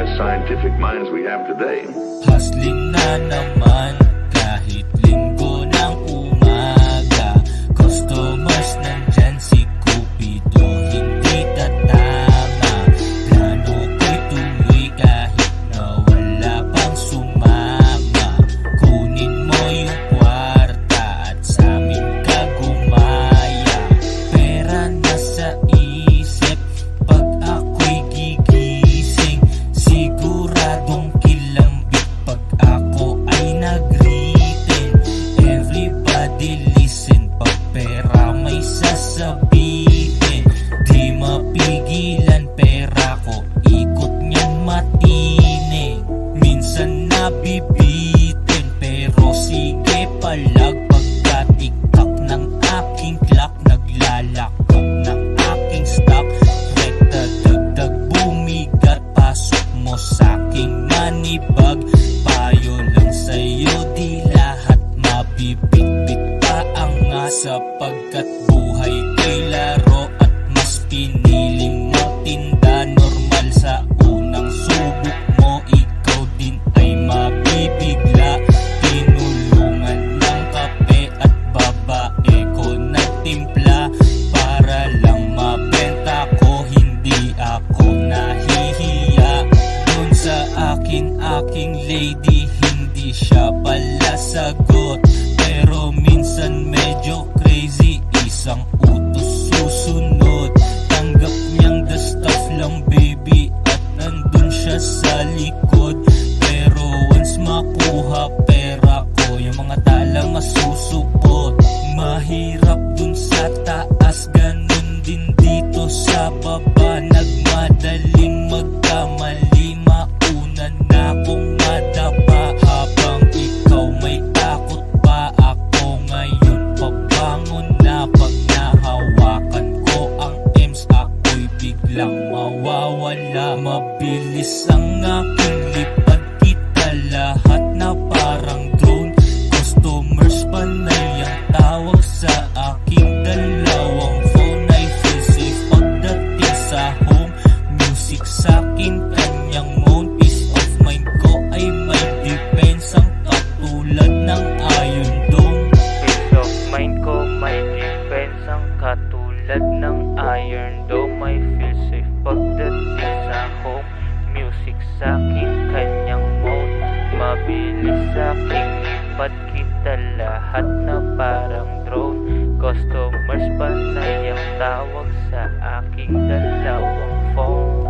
best scientific minds we have today. Hustling na naman kahit linggo ng umaga. Customers nandyan, si Cupido hindi tatama. Plano ko'y tuloy kahit na wala pang sumama. Kunin mo yung kwarta at sa amin ka gumaya. Pera na sa isip pag ako'y gigising. Siguradong kilambit pag ako ay nag-written. Everybody listen, pag pera may sasabihin. Di mapigilan pera ko, ikot niyan matinig. Minsan nabibitin pero sige palag. Pagka-tiktak ng aking clock, naglalakad ng aking stock. Rekta dagdag bumigat, pasok mo sa'king manibag. Payo lang sa'yo, di lahat mabibitbit pa ang nga. Sapagkat buhay ko'y laro at mas piniling mo tinda. Normal sa unang subok mo, ikaw din ay mabibigla. Tinulungan ng kape at babae ko nagtimpla para lang mabenta ko. Hindi ako nahihiya dun sa aking lady. Hindi siya pala sagot, pero minsan medyo crazy. Isang utos susunod, tanggap niyang the stuff lang baby, at nandun siya sa likod. Pero once makuha pera ko, yung mga tala masusupot. Mahirap dun sa taas, ganun din dito sa baba. Nagmadaling magkamali, mauna na akong madapa. Habang ikaw may takot pa, ako ngayon pabangon na. Pag nahawakan ko ang M's, ako'y biglang mawawala. Mabilis ang aking lipad, kita lahat na parang drone. Customers panay ang tawag sa aking dalawang phone. I feel safe pagdating sa home, music sa'kin kanyang moan. Peace of mind ko ay may dipensang katulad ng Iron Dome. Peace of mind ko may dipensang katulad ng Iron Dome. I feel safe pagdating sa home, music sa'kin kanyang moan. Mabilis sa'king lipad, kita lahat na parang drone. Customers panay ang tawag sa aking dalawang phone.